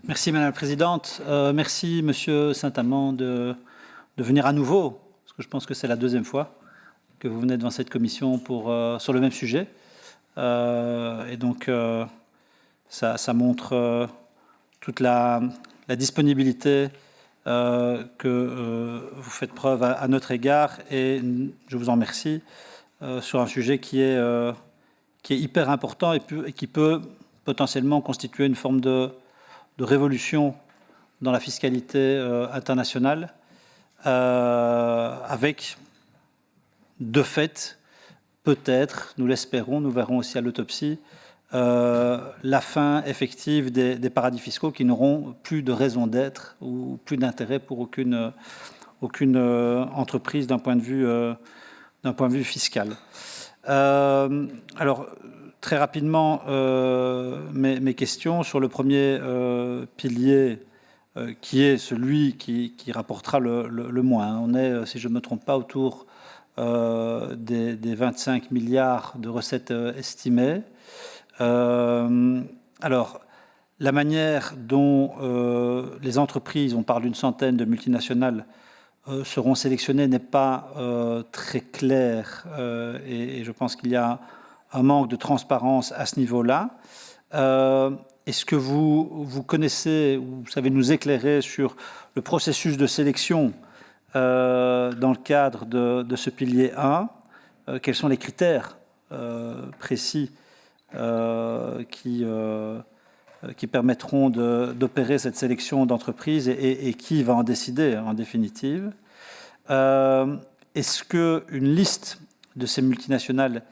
Merci Madame la Présidente. Merci Monsieur Saint-Amand de venir à nouveau, parce que je pense que c'est la deuxième fois que vous venez devant cette commission sur le même sujet. Et donc, ça montre toute la disponibilité que vous faites preuve à notre égard, et je vous en remercie, sur un sujet qui est hyper important et qui peut potentiellement constituer une forme de révolution dans la fiscalité internationale, avec, de fait, peut-être, nous l'espérons, nous verrons aussi à l'autopsie, la fin effective des paradis fiscaux qui n'auront plus de raison d'être ou plus d'intérêt pour aucune entreprise d'un point de vue fiscal. Alors, très rapidement, mes questions sur le premier pilier, qui est celui qui rapportera le moins. On est, si je ne me trompe pas, autour des 25 milliards de recettes estimées. Alors, la manière dont les entreprises, on parle d'une centaine de multinationales, seront sélectionnées n'est pas très claire, et je pense qu'il y a un manque de transparence à ce niveau-là. Est-ce que vous connaissez, ou vous savez nous éclairer sur le processus de sélection dans le cadre de ce pilier 1 ? Quels sont les critères précis qui permettront d'opérer cette sélection d'entreprises et qui va en décider en définitive? Est-ce qu'une liste de ces multinationales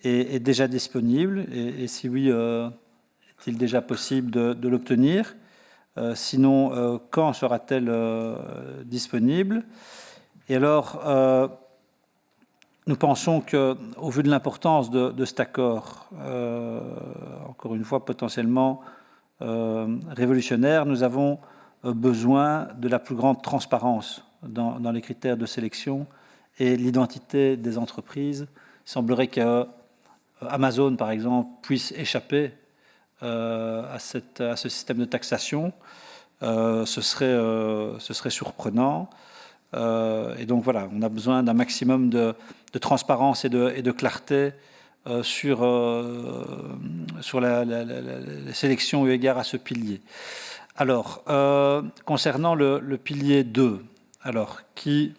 est déjà disponible et si oui, est-il déjà possible de l'obtenir? Sinon, quand sera-t-elle disponible? Et alors, nous pensons qu'au vu de l'importance de cet accord, encore une fois potentiellement révolutionnaire, nous avons besoin de la plus grande transparence dans les critères de sélection et l'identité des entreprises. Il semblerait qu'Amazon, par exemple, puisse échapper à ce système de taxation. Ce serait surprenant. Et donc voilà, on a besoin d'un maximum de transparence et de clarté sur la sélection eu égard à ce pilier. Alors, concernant le pilier 2, alors, qui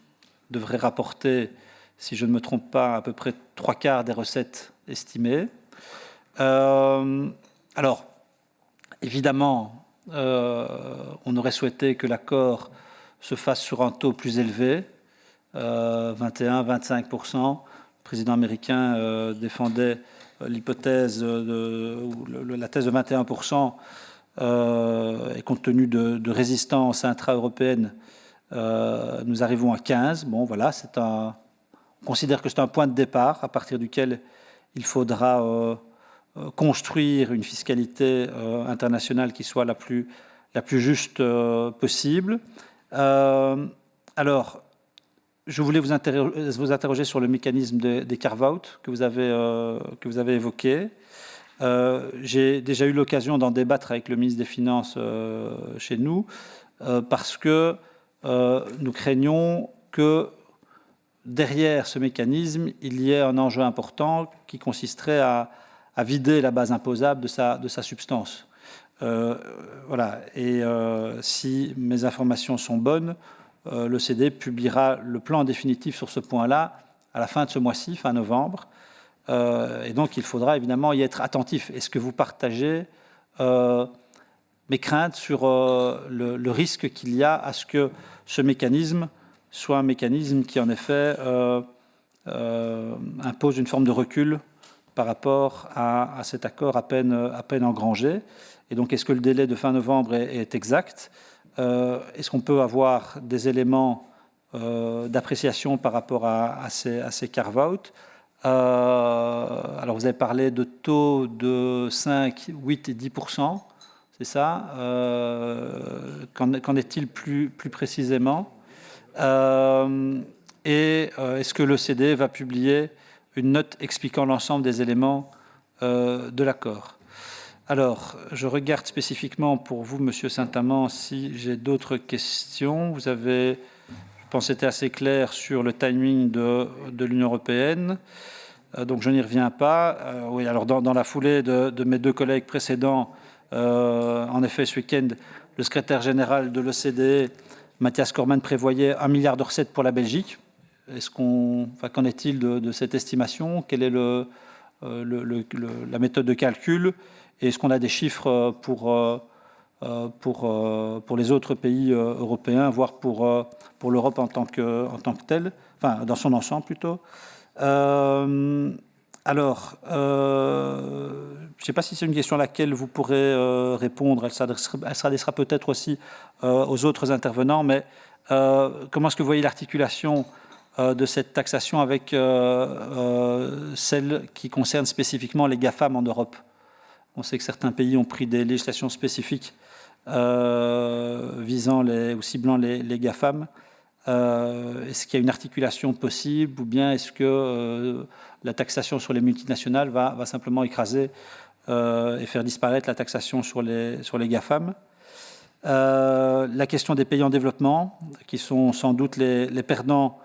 devrait rapporter, si je ne me trompe pas, à peu près 3/4 des recettes estimées. Alors, évidemment, on aurait souhaité que l'accord se fasse sur un taux plus élevé, 21-25%. Le président américain défendait l'hypothèse la thèse de 21%, et compte tenu de résistance intra-européenne, nous arrivons à 15%. Bon, voilà, on considère que c'est un point de départ à partir duquel il faudra construire une fiscalité internationale qui soit la plus juste possible. Alors, je voulais vous interroger sur le mécanisme des carve-out que vous avez évoqué. J'ai déjà eu l'occasion d'en débattre avec le ministre des Finances chez nous, parce que nous craignons que derrière ce mécanisme, il y ait un enjeu important qui consisterait à vider la base imposable de sa substance. Voilà. Et si mes informations sont bonnes, l'OCDE publiera le plan définitif sur ce point-là à la fin de ce mois-ci, fin novembre. Et donc, il faudra évidemment y être attentif. Est-ce que vous partagez mes craintes sur le risque qu'il y a à ce que ce mécanisme soit un mécanisme qui, en effet, impose une forme de recul par rapport à cet accord à peine engrangé? Et donc, est-ce que le délai de fin novembre est exact? Est-ce qu'on peut avoir des éléments d'appréciation par rapport à ces carve-out? Alors, vous avez parlé de taux de 5, 8 et 10%, c'est ça? Qu'en est-il plus précisément? Et est-ce que l'OCDE va publier une note expliquant l'ensemble des éléments de l'accord? Alors, je regarde spécifiquement pour vous, Monsieur Saint-Amand, si j'ai d'autres questions. Vous avez, je pense, été assez clair sur le timing de l'Union européenne. Donc, je n'y reviens pas. Oui, alors, dans la foulée de mes deux collègues précédents, en effet, ce week-end, le secrétaire général de l'OCDE, Mathias Cormann, prévoyait 1 milliard de recettes pour la Belgique. Qu'en est-il de cette estimation? Quelle est la méthode de calcul? Et est-ce qu'on a des chiffres pour les autres pays européens, voire pour l'Europe en tant que telle, enfin dans son ensemble plutôt? Alors, je ne sais pas si c'est une question à laquelle vous pourrez répondre. Elle s'adressera peut-être aussi aux autres intervenants, mais comment est-ce que vous voyez l'articulation de cette taxation avec celle qui concerne spécifiquement les GAFAM en Europe? On sait que certains pays ont pris des législations spécifiques visant ou ciblant les GAFAM. Est-ce qu'il y a une articulation possible, ou bien est-ce que la taxation sur les multinationales va simplement écraser et faire disparaître la taxation sur les GAFAM? La question des pays en développement, qui sont sans doute les perdants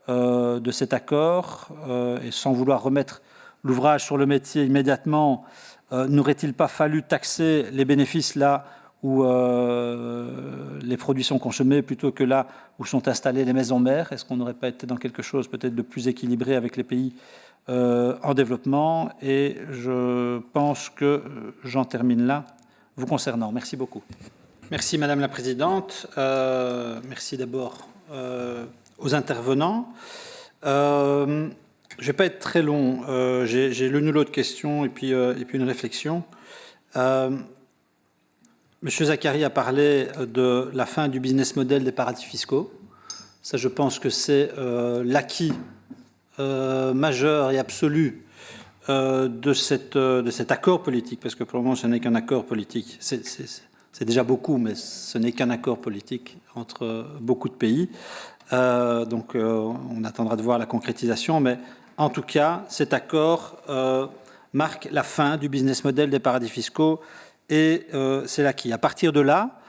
de cet accord, et sans vouloir remettre l'ouvrage sur le métier immédiatement, n'aurait-il pas fallu taxer les bénéfices là où les produits sont consommés plutôt que là où sont installées les maisons mères? Est-ce qu'on n'aurait pas été dans quelque chose peut-être de plus équilibré avec les pays en développement? Et je pense que j'en termine là vous concernant. Merci beaucoup. Merci Madame la Présidente. Merci d'abord aux intervenants. Je ne vais pas être très long. J'ai l'une ou l'autre question et puis une réflexion. Monsieur Zacharie a parlé de la fin du business model des paradis fiscaux. Ça, je pense que c'est l'acquis majeur et absolu de cet accord politique, parce que pour le moment, ce n'est qu'un accord politique. C'est déjà beaucoup, mais ce n'est qu'un accord politique entre beaucoup de pays. Donc, on attendra de voir la concrétisation, mais en tout cas, cet accord marque la fin du business model des paradis fiscaux et c'est l'acquis. À partir de là,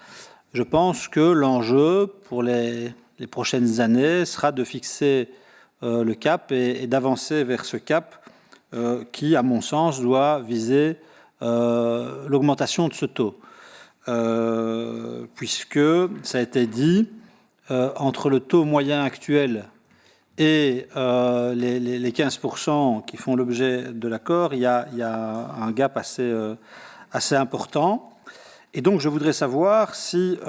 je pense que l'enjeu pour les prochaines années sera de fixer le cap et d'avancer vers ce cap qui, à mon sens, doit viser l'augmentation de ce taux. Puisque, ça a été dit, entre le taux moyen actuel et les 15% qui font l'objet de l'accord, il y a un gap assez important. Et donc, je voudrais savoir si,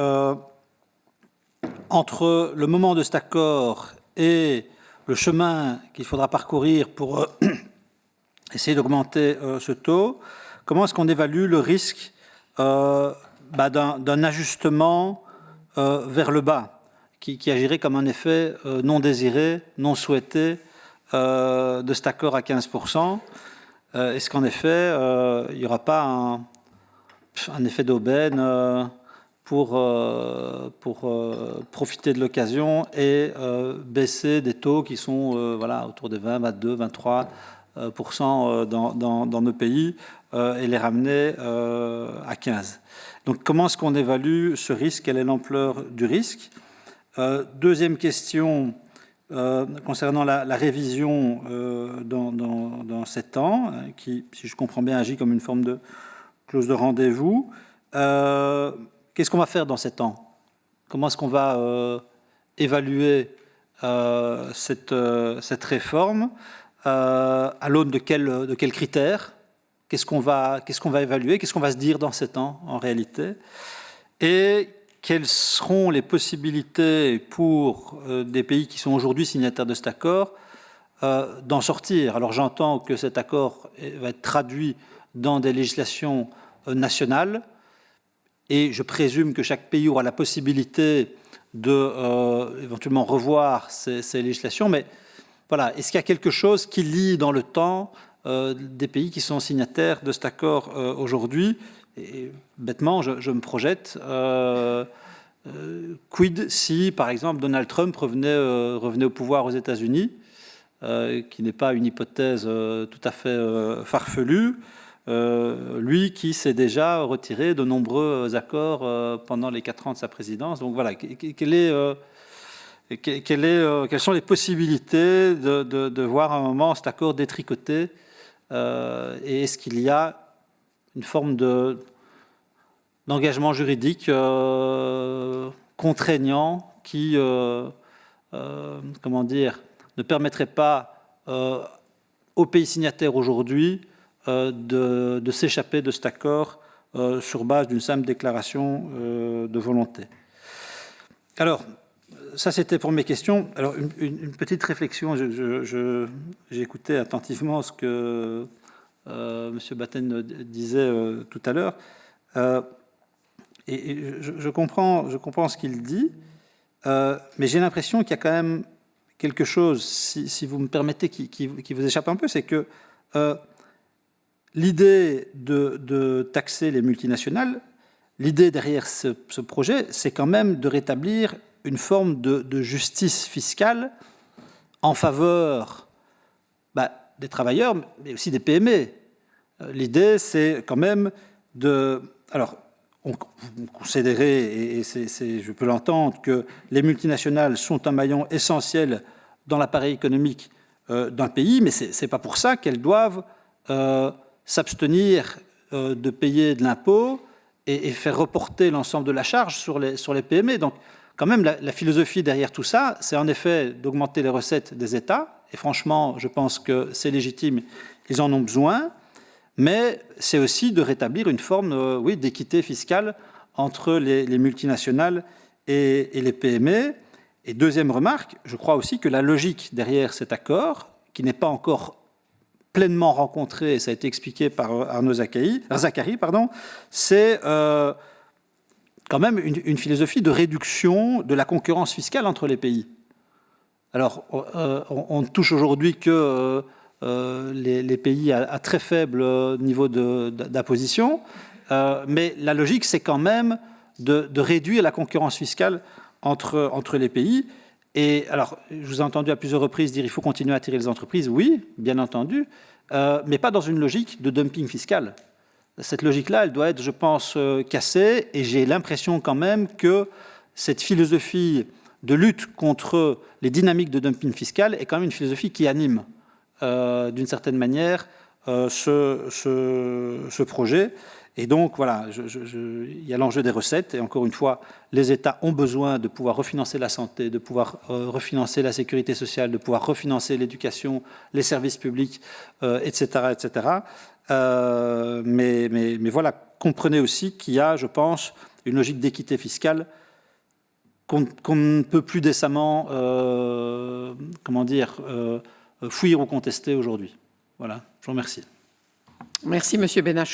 entre le moment de cet accord et le chemin qu'il faudra parcourir pour essayer d'augmenter ce taux, comment est-ce qu'on évalue le risque d'un ajustement vers le bas, qui agirait comme un effet non désiré, non souhaité de cet accord à 15%. Est-ce qu'en effet, il n'y aura pas un effet d'aubaine pour profiter de l'occasion et baisser des taux qui sont voilà, autour de 20, 22, 23% dans nos pays et les ramener à 15%. Donc comment est-ce qu'on évalue ce risque? Quelle est l'ampleur du risque? Deuxième question concernant la révision dans 7 ans, qui, si je comprends bien, agit comme une forme de clause de rendez-vous. Qu'est-ce qu'on va faire dans 7 ans? Comment est-ce qu'on va évaluer cette réforme? À l'aune de quels critères? Qu'est-ce qu'on va évaluer? Qu'est-ce qu'on va se dire dans 7 ans, en réalité? Et quelles seront les possibilités pour des pays qui sont aujourd'hui signataires de cet accord d'en sortir? Alors j'entends que cet accord va être traduit dans des législations nationales et je présume que chaque pays aura la possibilité de éventuellement revoir ces législations. Mais voilà, est-ce qu'il y a quelque chose qui lie dans le temps des pays qui sont signataires de cet accord aujourd'hui? Et bêtement, je me projette. Quid si, par exemple, Donald Trump revenait au pouvoir aux États-Unis, qui n'est pas une hypothèse tout à fait farfelue? lui qui s'est déjà retiré de nombreux accords pendant les 4 ans de sa présidence. Donc voilà, quelles sont les possibilités de voir à un moment cet accord détricoté et est-ce qu'il y a une forme d'engagement juridique contraignant qui, comment dire, ne permettrait pas aux pays signataires aujourd'hui de s'échapper de cet accord sur base d'une simple déclaration de volonté. Alors, ça c'était pour mes questions. Alors, une petite réflexion, j'ai écouté attentivement ce que M. Batten disait tout à l'heure, et je comprends ce qu'il dit, mais j'ai l'impression qu'il y a quand même quelque chose, si vous me permettez, qui vous échappe un peu, c'est que l'idée de taxer les multinationales, l'idée derrière ce projet, c'est quand même de rétablir une forme de justice fiscale en faveur des travailleurs, mais aussi des PME. L'idée, c'est quand même de... Alors, on considérait, et je peux l'entendre, que les multinationales sont un maillon essentiel dans l'appareil économique d'un pays, mais ce n'est pas pour ça qu'elles doivent s'abstenir de payer de l'impôt et faire reporter l'ensemble de la charge sur les PME. Donc, quand même, la philosophie derrière tout ça, c'est en effet d'augmenter les recettes des États. Et franchement, je pense que c'est légitime, ils en ont besoin. Mais c'est aussi de rétablir une forme d'équité fiscale entre les multinationales et les PME. Et deuxième remarque, je crois aussi que la logique derrière cet accord, qui n'est pas encore pleinement rencontré, et ça a été expliqué par Arnaud Zacharie, c'est quand même une philosophie de réduction de la concurrence fiscale entre les pays. Alors, on ne touche aujourd'hui que les pays à très faible niveau d'imposition, mais la logique, c'est quand même de réduire la concurrence fiscale entre les pays. Et alors, je vous ai entendu à plusieurs reprises dire qu'il faut continuer à attirer les entreprises. Oui, bien entendu, mais pas dans une logique de dumping fiscal. Cette logique-là, elle doit être, je pense, cassée, et j'ai l'impression quand même que cette philosophie de lutte contre les dynamiques de dumping fiscal est quand même une philosophie qui anime, d'une certaine manière, ce projet. Et donc, voilà, il y a l'enjeu des recettes, et encore une fois, les États ont besoin de pouvoir refinancer la santé, de pouvoir refinancer la sécurité sociale, de pouvoir refinancer l'éducation, les services publics, etc., etc. Mais voilà, comprenez aussi qu'il y a, je pense, une logique d'équité fiscale qu'on ne peut plus décemment, fuir ou contester aujourd'hui. Voilà, je vous remercie. Merci, Monsieur Benachou.